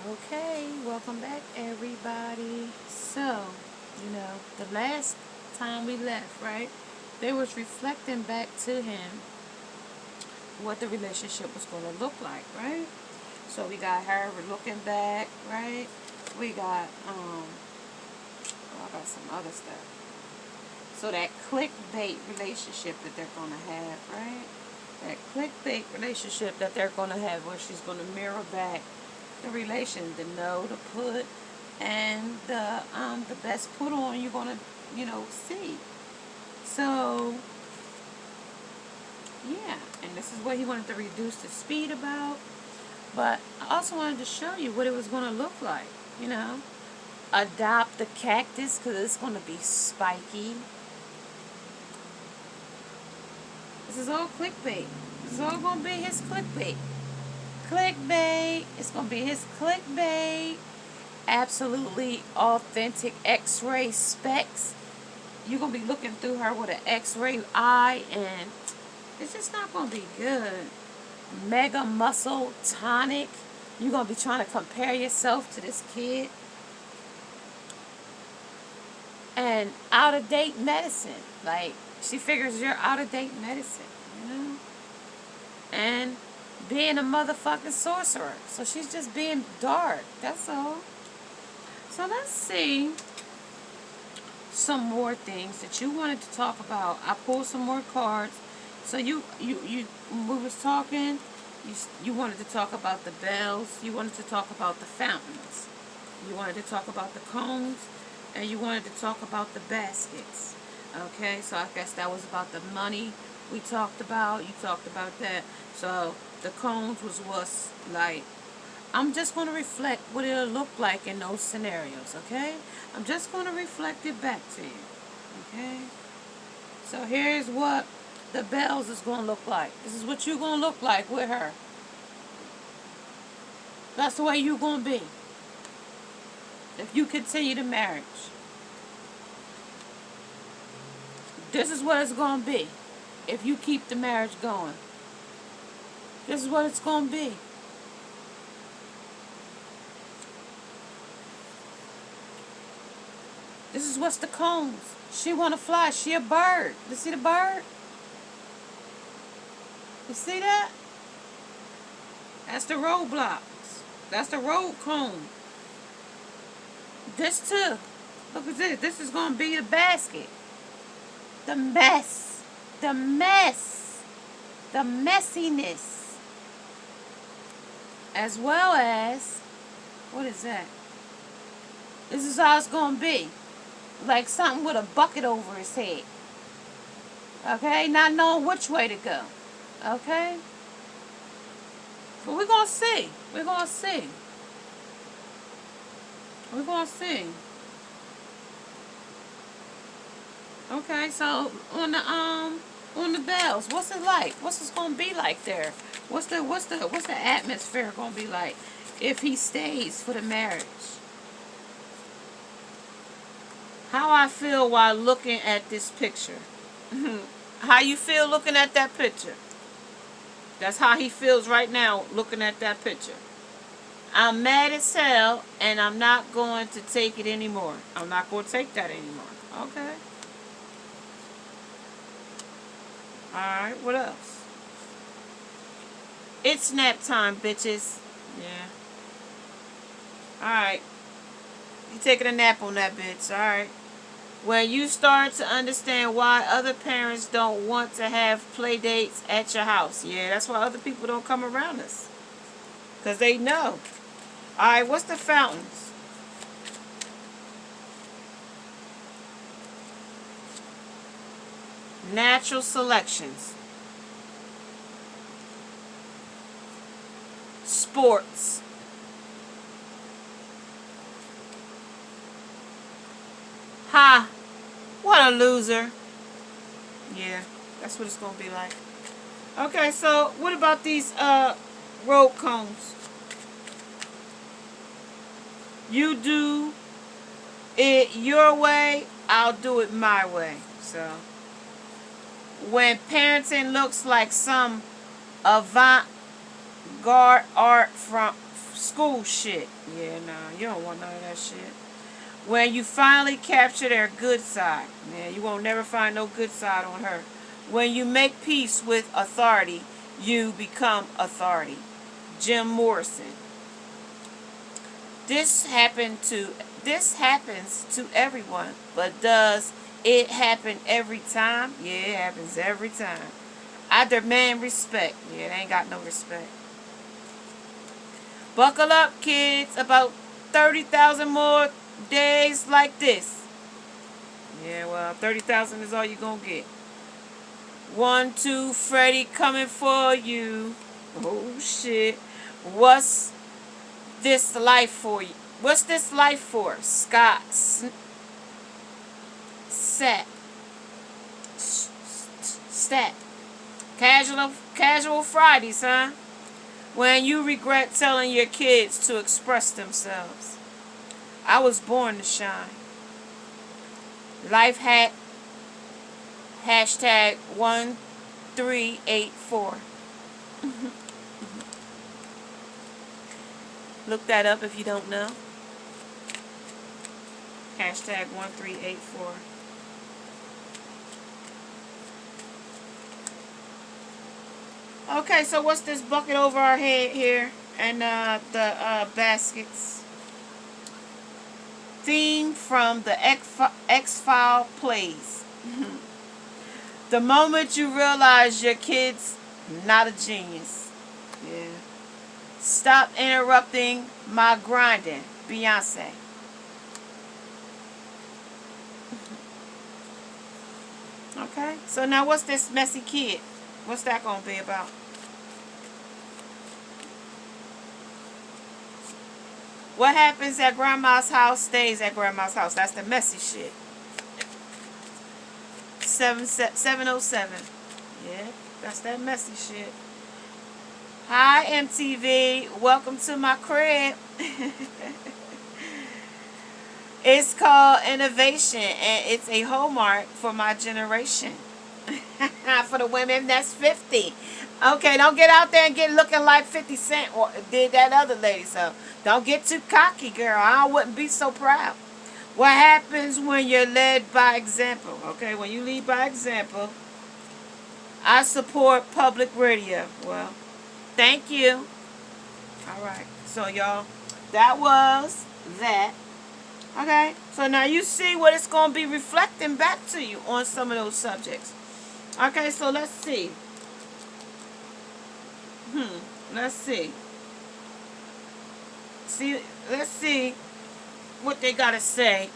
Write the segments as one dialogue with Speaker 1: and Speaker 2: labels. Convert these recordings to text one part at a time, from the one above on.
Speaker 1: Okay, welcome back everybody. So, the last time we left, right? They was reflecting back to him what the relationship was going to look like, right? So we got her looking back, right? We got I got some other stuff. So that clickbait relationship that they're going to have, right? That clickbait relationship that they're going to have where she's going to mirror back the relation, the no, the put, and the best put on you're gonna, see. So yeah, and this is what he wanted to reduce the speed about. But I also wanted to show you what it was gonna look like. Adopt the cactus because it's gonna be spiky. This is all clickbait. This is all gonna be his clickbait. Clickbait. It's gonna be his clickbait. Absolutely authentic X-ray specs. You're gonna be looking through her with an X-ray eye, and it's just not gonna be good. Mega muscle tonic. You're gonna be trying to compare yourself to this kid. And out of date medicine. Like, she figures you're out of date medicine. And being a motherfucking sorcerer. So she's just being dark. That's all. So let's see some more things that you wanted to talk about. I pulled some more cards. So you when we was talking, you wanted to talk about the bells. You wanted to talk about the fountains. You wanted to talk about the cones. And you wanted to talk about the baskets. Okay, so I guess that was about the money we talked about. You talked about that. So the cones was like, I'm just going to reflect what it'll look like in those scenarios, okay? I'm just going to reflect it back to you, okay? So here's what the bells is going to look like. This is what you're going to look like with her. That's the way you're going to be if you continue the marriage. This is what it's going to be if you keep the marriage going. This is what it's going to be. This is what's the cones. She want to fly. She a bird. You see the bird? You see that? That's the roadblocks. That's the road cone. This too. Look at this. This is going to be the basket. The mess. The mess. The messiness. As well as, what is that? This is how it's going to be. Like something with a bucket over his head. Okay? Not knowing which way to go. Okay? But we're going to see. We're going to see. We're going to see. Okay, so on the bells, what's it like? What's it going to be like there? What's the atmosphere going to be like if he stays for the marriage? How I feel while looking at this picture. How you feel looking at that picture? That's how he feels right now looking at that picture. I'm mad as hell, and I'm not going to take it anymore. I'm not going to take that anymore. Okay. Alright, what else? It's nap time, bitches. Yeah. Alright. You taking a nap on that bitch, alright? When you start to understand why other parents don't want to have play dates at your house. Yeah, that's why other people don't come around us. Because they know. Alright, what's the fountains? Natural selections. Sports. Ha! What a loser. Yeah, that's what it's going to be like. Okay, so what about these road cones? You do it your way, I'll do it my way. So when parenting looks like some avant-garde art from school shit. Yeah, nah, you don't want none of that shit. When you finally capture their good side. Yeah, you won't never find no good side on her. When you make peace with authority, you become authority. Jim Morrison. This happens to everyone, but does it happen every time? Yeah, it happens every time. I demand respect. Yeah, they ain't got no respect. Buckle up, kids. About 30,000 more days like this. Yeah, well, 30,000 is all you're going to get. 1, 2, Freddy coming for you. Oh, shit. What's this life for you? What's this life for? Scott. Stat. Casual Fridays, huh? When you regret telling your kids to express themselves. I was born to shine. Life hack. Hashtag 1384. Look that up if you don't know. Hashtag 1384. Okay, so what's this bucket over our head here? And the baskets. Theme from the X-File plays. The moment you realize your kid's not a genius. Yeah. Stop interrupting my grinding. Beyonce. Okay, so now what's this messy kid? What's that going to be about? What happens at grandma's house stays at grandma's house. That's the messy shit. 707. Yeah, that's that messy shit. Hi, MTV. Welcome to my crib. It's called Innovation, and it's a hallmark for my generation. For the women that's 50. Okay, don't get out there and get looking like 50 Cent or did that other lady. So don't get too cocky, girl. I wouldn't be so proud. What happens when you're led by example? Okay, when you lead by example. I support public radio. Well, thank you. All right. So, y'all, that was that. Okay. So, now you see what it's going to be reflecting back to you on some of those subjects. Okay. So, let's see. Let's see. Let's see what they got to say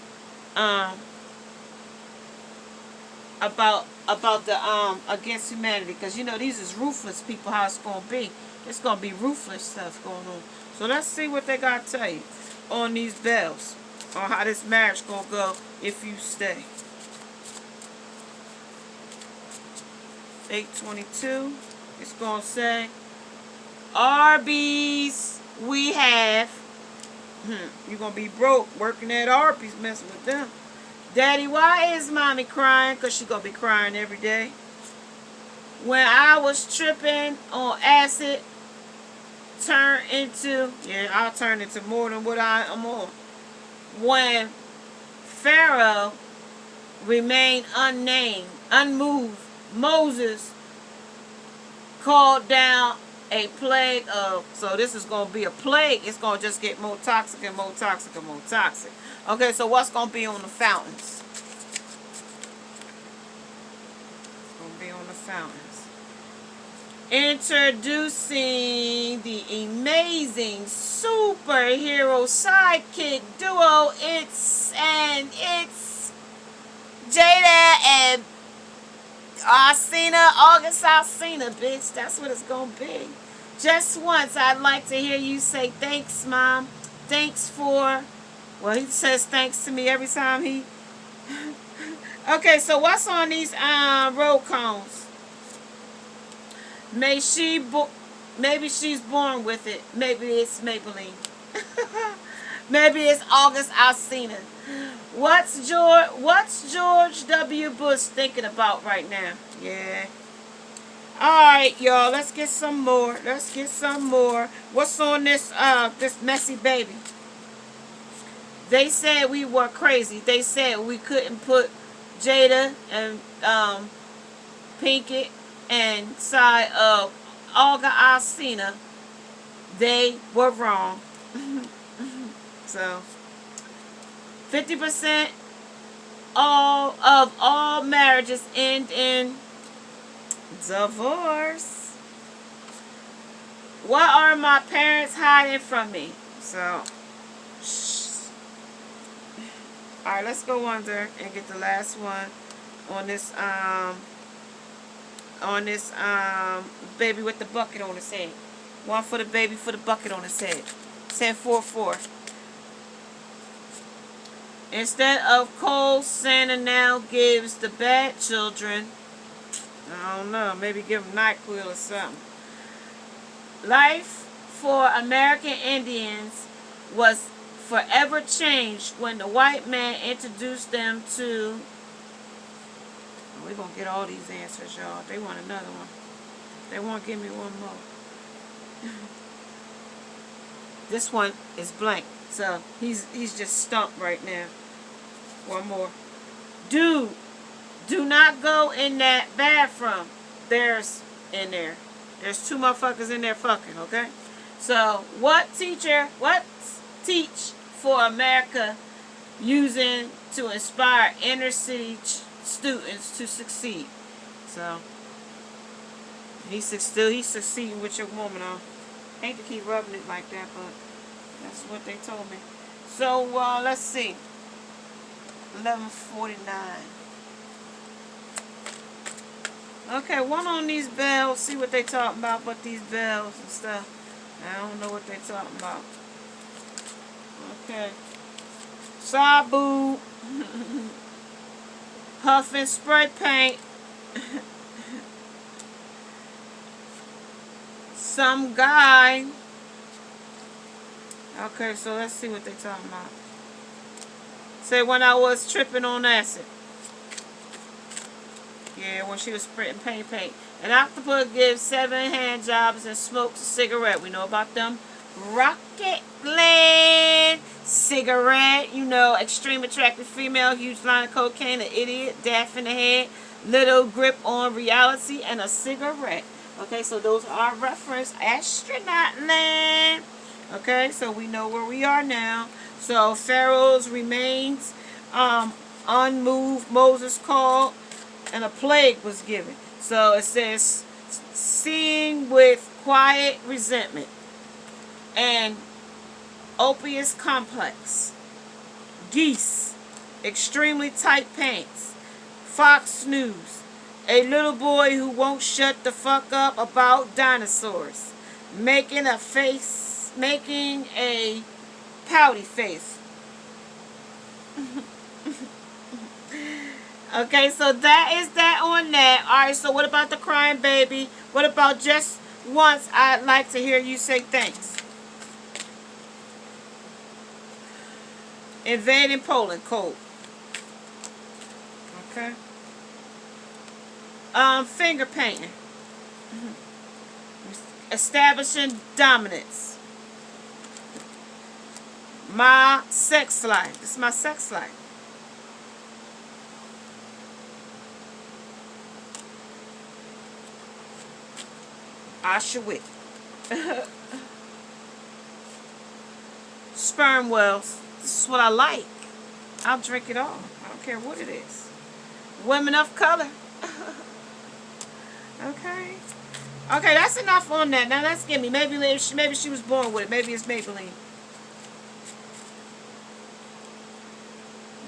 Speaker 1: about the against humanity, because you know these is ruthless people. How it's gonna be? It's gonna be ruthless stuff going on. So let's see what they got to tell you on these bells, on how this marriage gonna go if you stay. 822. It's gonna say, Arby's we have. You're gonna be broke working at Arby's, messing with them. Daddy, why is mommy crying? Because she's going to be crying every day. When I was tripping on acid, turn into, I'll turn into more than what I am on. When Pharaoh remained unmoved, Moses called down a plague of, so this is going to be a plague. It's going to just get more toxic and more toxic and more toxic. Okay, so what's going to be on the fountains? It's going to be on the fountains. Introducing the amazing superhero sidekick duo. It's Jada and August Alsina, bitch. That's what it's going to be. Just once, I'd like to hear you say thanks, Mom. Thanks for... Well, he says thanks to me every time he... Okay, so what's on these road cones? Maybe she's born with it. Maybe it's Maybelline. Maybe it's August Alsina. What's George W. Bush thinking about right now? Yeah. Alright, y'all. Let's get some more. Let's get some more. What's on this this messy baby? They said we were crazy. They said we couldn't put Jada and Pinkett and side of Olga Alsina. They were wrong. So 50% all marriages end in divorce. What are my parents hiding from me? So, alright, let's go under and get the last one on this baby with the bucket on his head. One for the baby for the bucket on his head. 1044. Instead of cold, Santa now gives the bad children, I don't know, maybe give them NyQuil or something. Life for American Indians was forever changed when the white man introduced them to... We're going to get all these answers, y'all. They want another one. They won't give me one more. This one is blank. So he's just stumped right now. One more. Dude, do not go in that bathroom. There's in there. There's two motherfuckers in there fucking, okay? So what teach for America using to inspire inner city students to succeed? So he's succeeding with your woman on. I hate to keep rubbing it like that, but that's what they told me. So let's see. 11:49. Okay, one on these bells. See what they talking about with these bells and stuff. I don't know what they talking about. Okay. Sabu. Huffing spray paint. Some guy. Okay, so let's see what they talking about. Say when I was tripping on acid. Yeah, when she was spritting paint. An octopus gives 7 hand jobs and smokes a cigarette. We know about them. Rocket Land cigarette. You know, extreme attractive female, huge line of cocaine, an idiot, daff in the head, little grip on reality, and a cigarette. Okay, so those are reference astronaut land. Okay, so we know where we are now. So Pharaoh's remains unmoved. Moses called, and a plague was given. So it says, seeing with quiet resentment and opius complex. Geese, extremely tight pants. Fox News, a little boy who won't shut the fuck up about dinosaurs. Making a pouty face. Okay, so that is that on that. Alright, so what about the crying baby? What about just once? I'd like to hear you say thanks. Invading Poland, cold. Okay. Finger painting. Establishing dominance. My sex life. This is my sex life. Auschwitz. Sperm wells. This is what I like. I'll drink it all. I don't care what it is. Women of color. Okay. Okay, that's enough on that. Now let's give me. Maybe she was born with it. Maybe it's Maybelline.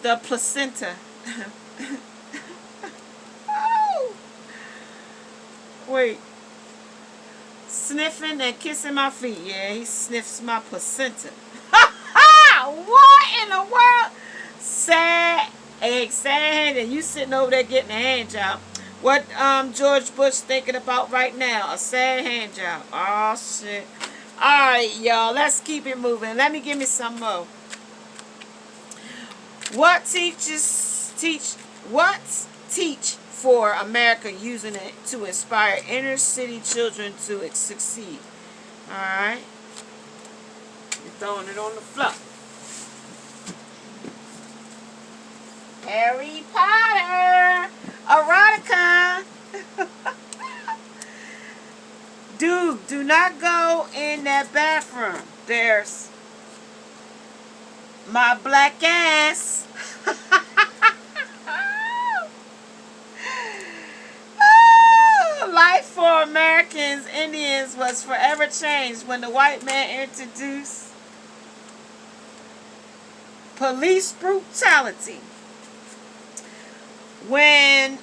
Speaker 1: The placenta. Oh. Wait. Sniffing and kissing my feet. Yeah, he sniffs my placenta. What in the world? Sad and you sitting over there getting a hand job. What George Bush thinking about right now? A sad hand job. Oh shit. Alright, y'all. Let's keep it moving. Let me give me some more. What teach for America, using it to inspire inner city children to succeed. Alright? You're throwing it on the floor. Harry Potter erotica. Dude, do not go in that bathroom. There's my black ass. Life for Americans Indians was forever changed when the white man introduced police brutality. When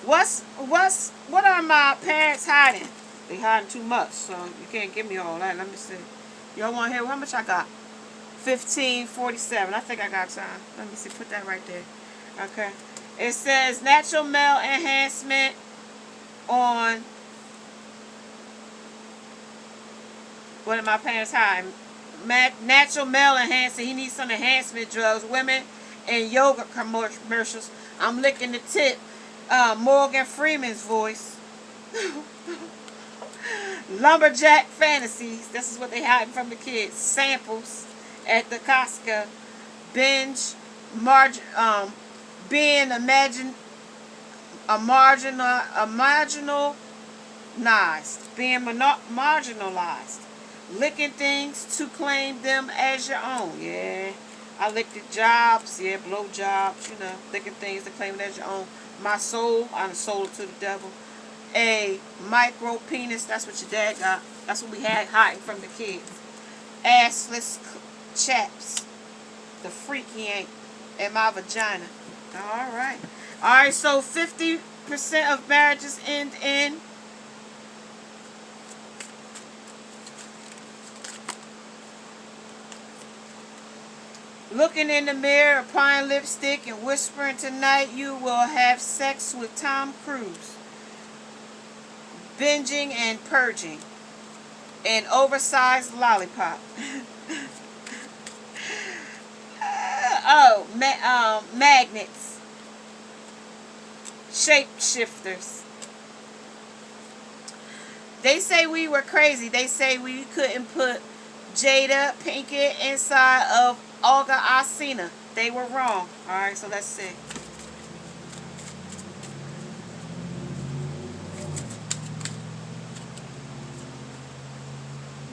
Speaker 1: what are my parents hiding? They hiding too much, so you can't give me all that. Let me see. Y'all want to hear how much I got? 1547. I think I got time. Let me see. Put that right there. Okay. It says natural male enhancement on. What are my parents hiding? Natural male enhancer. He needs some enhancement drugs. Women and yoga commercials. I'm licking the tip. Morgan Freeman's voice. Lumberjack fantasies. This is what they hiding from the kids. Samples at the Costco. Binge. Being marginalized. Being marginalized. Licking things to claim them as your own. Yeah. I licked the jobs. Yeah, blow jobs. You know, licking things to claim it as your own. My soul. I done sold it to the devil. A micro penis. That's what your dad got. That's what we had hiding from the kids. Assless chaps. The freaky ain't in my vagina. Alright. Alright, so 50% of marriages end in looking in the mirror, applying lipstick, and whispering tonight you will have sex with Tom Cruise. Binging and purging. An oversized lollipop. Magnets. Shapeshifters. They say we were crazy. They say we couldn't put Jada Pinkett inside of Olga Alsina. They were wrong. Alright, so let's see.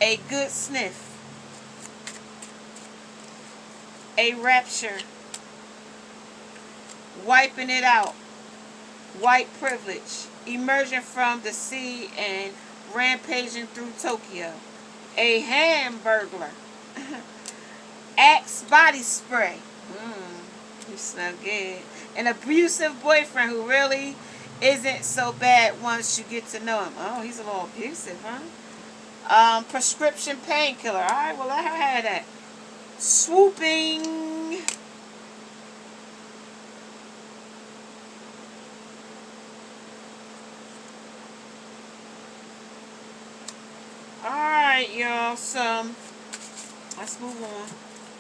Speaker 1: A good sniff. A rapture. Wiping it out. White privilege. Emerging from the sea and rampaging through Tokyo. A hamburglar. Axe body spray. You smell good. An abusive boyfriend who really isn't so bad once you get to know him. Oh, he's a little abusive, huh? Prescription painkiller. Alright, well, let her have that. Swooping. Alright, y'all. So, let's move on.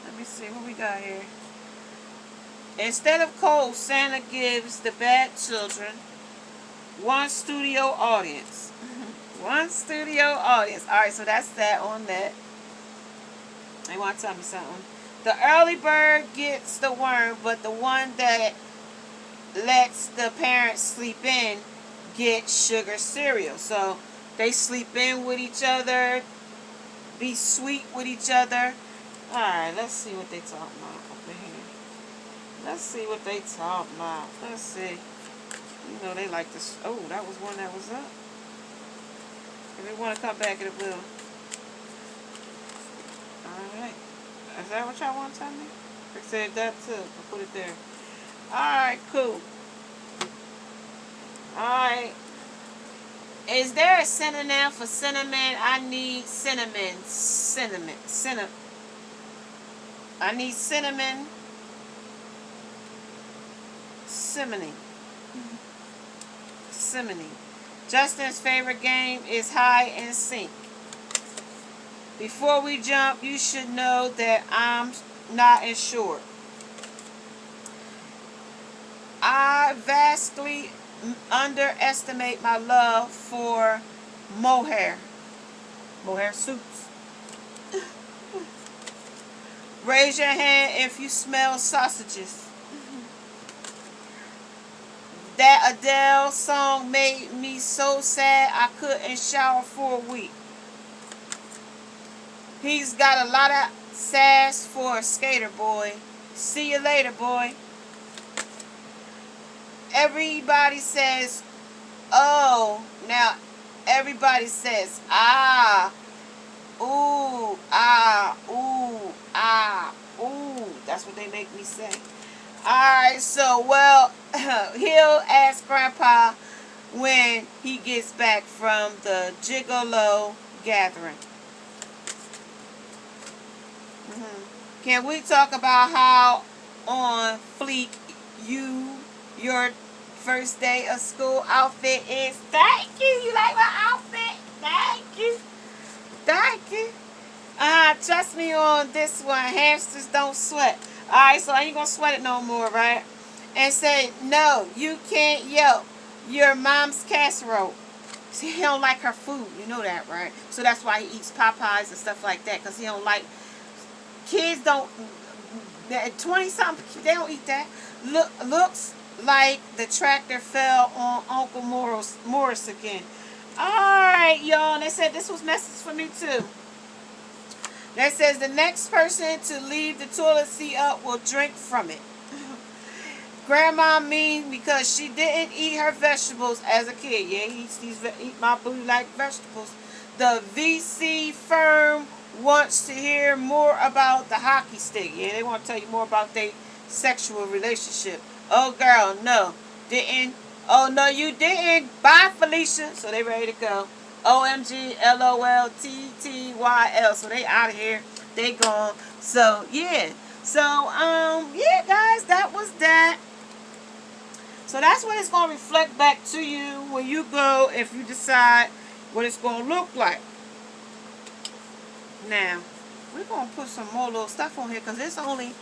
Speaker 1: Let me see what we got here. Instead of coal, Santa gives the bad children one studio audience. One studio audience. Alright, so that's that on that. They want to tell me something. The early bird gets the worm, but the one that lets the parents sleep in gets sugar cereal. So they sleep in with each other, be sweet with each other. Alright, let's see what they talking about over here. Let's see what they talking about. Let's see. You know they like this. Oh, that was one that was up. If they want to come back, it will. Alright. Is that what y'all want to tell me? I said that too. I'll put it there. Alright, cool. Alright. Is there a synonym for cinnamon? I need cinnamon. Cinnamon. I need cinnamon. Simoning. Simoning. Justin's favorite game is hide and seek. Before we jump, you should know that I'm not insured. I vastly underestimate my love for mohair. Mohair suits. Raise your hand if you smell sausages. That Adele song made me so sad I couldn't shower for a week. He's got a lot of sass for a skater boy. See you later, boy. Everybody says, oh, now everybody says, ah, ooh, ah, ooh, ah, ooh. That's what they make me say. Alright, so, well, he'll ask Grandpa when he gets back from the Gigolo gathering. Can we talk about how on fleek your first day of school outfit is? Thank you. You like my outfit? Thank you. Thank you. Trust me on this one. Hamsters don't sweat. Alright, so I ain't gonna sweat it no more, right? And say, no, you can't yelp your mom's casserole. See, he don't like her food. You know that, right? So that's why he eats Popeyes and stuff like that, because he don't like... Kids don't... 20-something, they don't eat that. Looks like the tractor fell on Uncle Morris again. Alright, y'all. They said this was message for me, too. That says the next person to leave the toilet seat up will drink from it. Grandma mean because she didn't eat her vegetables as a kid. Yeah, eat my boo like vegetables. The VC firm wants to hear more about the hockey stick. Yeah, they want to tell you more about their sexual relationship. Oh, girl, no. Didn't. Oh, no, you didn't. Bye, Felicia. So they ready to go. OMG, LOL, TTYL. So they out of here. They gone. So, yeah. So, yeah, guys, that was that. So that's what it's going to reflect back to you when you go, if you decide what it's going to look like. Now, we're going to put some more little stuff on here because it's only,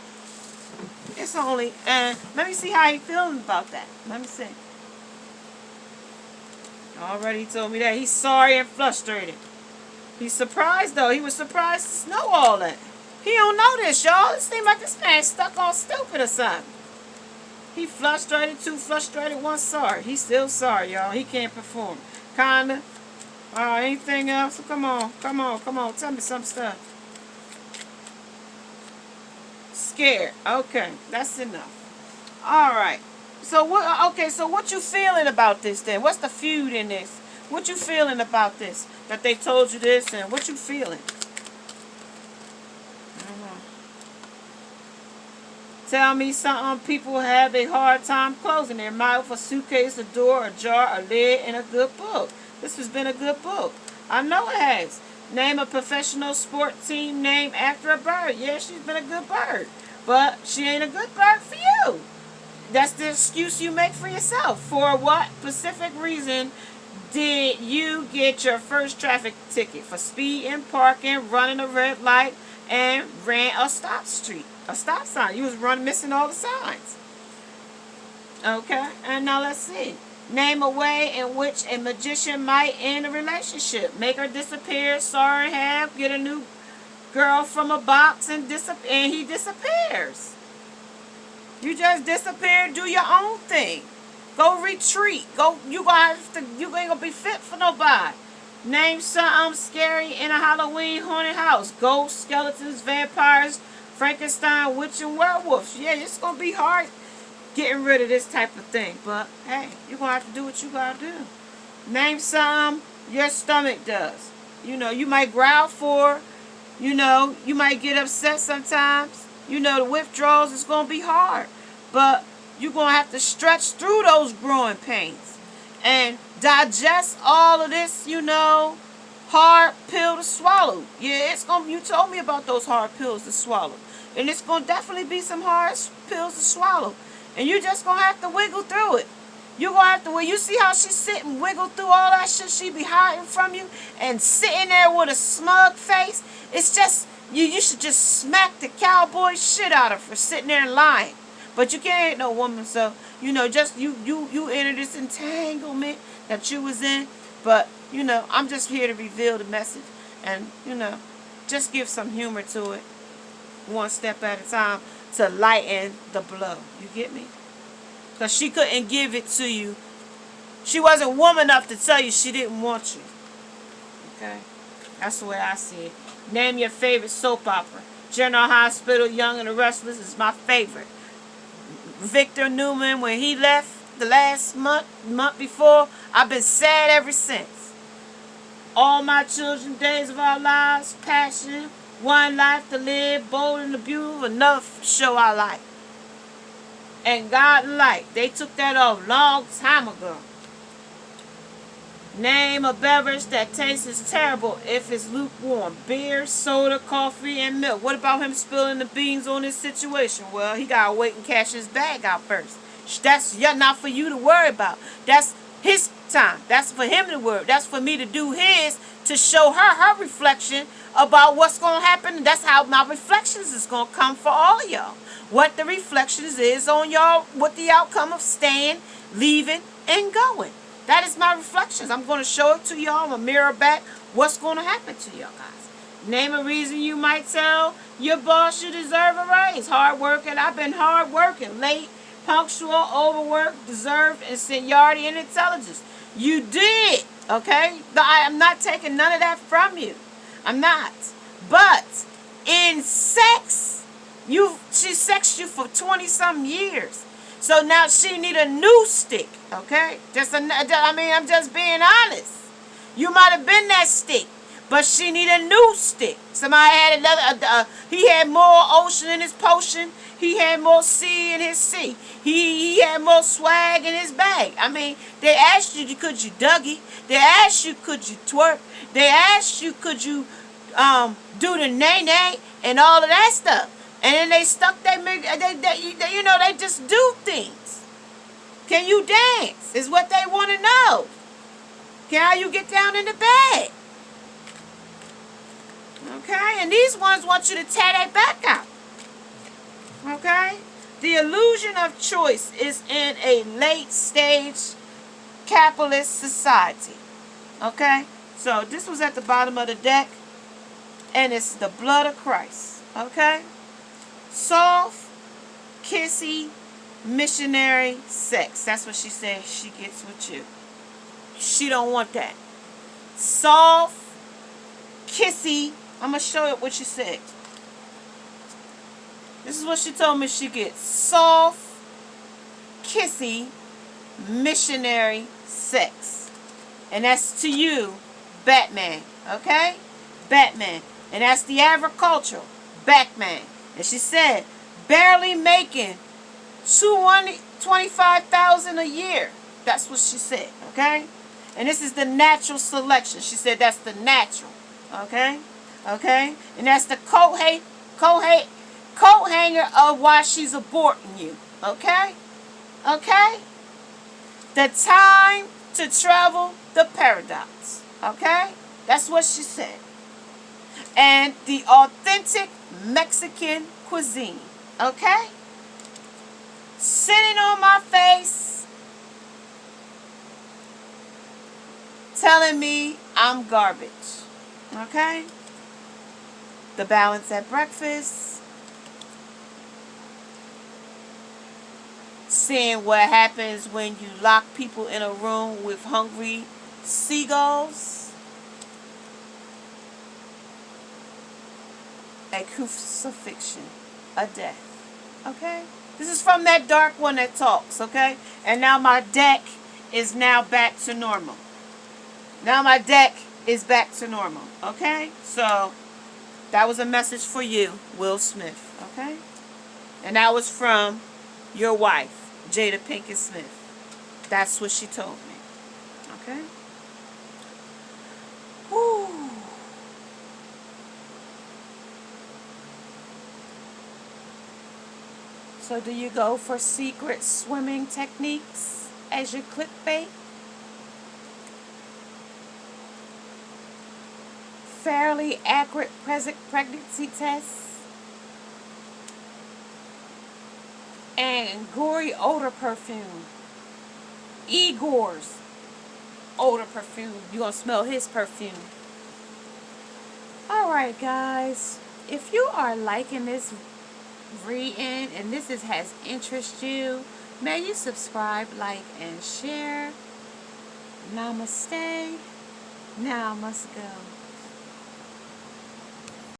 Speaker 1: and let me see how he feeling about that. Let me see. Already told me that. He's sorry and frustrated. He's surprised, though. He was surprised to know all that. He don't know this, y'all. It seems like this man's stuck on stupid or something. He frustrated, too frustrated, one sorry. He's still sorry, y'all. He can't perform. Kinda. Anything else? Come on. Tell me some stuff. Scared. Okay. That's enough. Alright. So what you feeling about this then? What's the feud in this? What you feeling about this? That they told you this and what you feeling? Tell me something. People have a hard time closing their mouth, a suitcase, a door, a jar, a lid, and a good book. This has been a good book. I know it has. Name a professional sport team named after a bird. Yeah, she's been a good bird. But she ain't a good bird for you. That's the excuse you make for yourself. For what specific reason did you get your first traffic ticket? For speeding, parking, running a red light, and ran a stop sign. You was missing all the signs. Okay, and now let's see. Name a way in which a magician might end a relationship. Make her disappear, saw her have, get a new girl from a box, and he disappears. You just disappear, do your own thing. Go retreat. You ain't gonna be fit for nobody. Name something scary in a Halloween haunted house. Ghosts, skeletons, vampires, Frankenstein, witch, and werewolves. Yeah, it's gonna be hard getting rid of this type of thing. But hey, you're gonna have to do what you gotta do. Name something your stomach does. You might growl for, you might get upset sometimes. The withdrawals is gonna be hard. But you're gonna have to stretch through those growing pains and digest all of this, hard pill to swallow. Yeah, you told me about those hard pills to swallow. And it's gonna definitely be some hard pills to swallow. And you're just gonna have to wiggle through it. You're gonna have to, you see how she sit and wiggle through all that shit she be hiding from you and sitting there with a smug face? It's just, you should just smack the cowboy shit out of her for sitting there and lying. But you can't hate no woman, so You know, just you entered this entanglement that you was in. But, you know, I'm just here to reveal the message. And, you know, just give some humor to it. One step at a time to lighten the blow. You get me? Because she couldn't give it to you. She wasn't woman enough to tell you she didn't want you. Okay? That's the way I see it. Name your favorite soap opera. General Hospital, Young and the Restless is my favorite. Victor Newman, when he left the last month before, I've been sad ever since. All My Children, Days of Our Lives, Passion, One Life to Live, Bold and the Beautiful, another show I like. And God and Light, they took that off long time ago. Name a beverage that tastes terrible if it's lukewarm. Beer, soda, coffee, and milk. What about him spilling the beans on this situation? Well, he got to wait and cash his bag out first. That's not for you to worry about. That's his time. That's for him to worry. That's for me to do his, to show her reflection about what's going to happen. That's how my reflections is going to come for all of y'all. What the reflections is on y'all, what the outcome of staying, leaving, and going. That is my reflections. I'm going to show it to y'all. I'm going to mirror back what's going to happen to y'all guys. Name a reason you might tell your boss you deserve a raise. Hard working. I've been hard working. Late, punctual, overworked, deserved, and seniority and intelligence. You did. Okay? I am not taking none of that from you. I'm not. But in sex, she sexed you for 20-something years. So now she need a new stick, okay? I'm just being honest. You might have been that stick, but she need a new stick. Somebody had another. He had more ocean in his potion. He had more sea in his sea. He had more swag in his bag. I mean, they asked you, could you Dougie? They asked you, could you twerk? They asked you, could you do the nay-nay and all of that stuff? And then they stuck they just do things. Can you dance? Is what they want to know. Can you get down in the bed? Okay? And these ones want you to tear their back out. Okay? The illusion of choice is in a late stage capitalist society. Okay? So this was at the bottom of the deck. And it's the blood of Christ. Okay? Soft, kissy, missionary sex. That's what she said she gets with you. She don't want that. Soft, kissy. I'm going to show you what she said. This is what she told me she gets. Soft, kissy, missionary sex. And that's to you, Batman. Okay? Batman. And that's the agricultural Batman. And she said, barely making $225,000 a year. That's what she said, okay? And this is the natural selection. She said that's the natural, okay? Okay? And that's the coat hanger of why she's aborting you, okay? Okay? The time to travel the paradox, okay? That's what she said. And the authentic Mexican cuisine. Okay? Sitting on my face, telling me I'm garbage. Okay? The balance at breakfast. Seeing what happens when you lock people in a room with hungry seagulls. A crucifixion, a death. Okay? This is from that dark one that talks, okay? And now my deck is now back to normal. Now my deck is back to normal, okay? So, that was a message for you, Will Smith, okay? And that was from your wife, Jada Pinkett Smith. That's what she told me, okay? Whew. So do you go for secret swimming techniques as your clickbait? Fairly accurate pregnancy tests? and gory odor perfume. Igor's odor perfume. You're going to smell his perfume. Alright, guys. If you are liking this reading and has interested you, may you subscribe, like, and share. Namaste. Now I must go.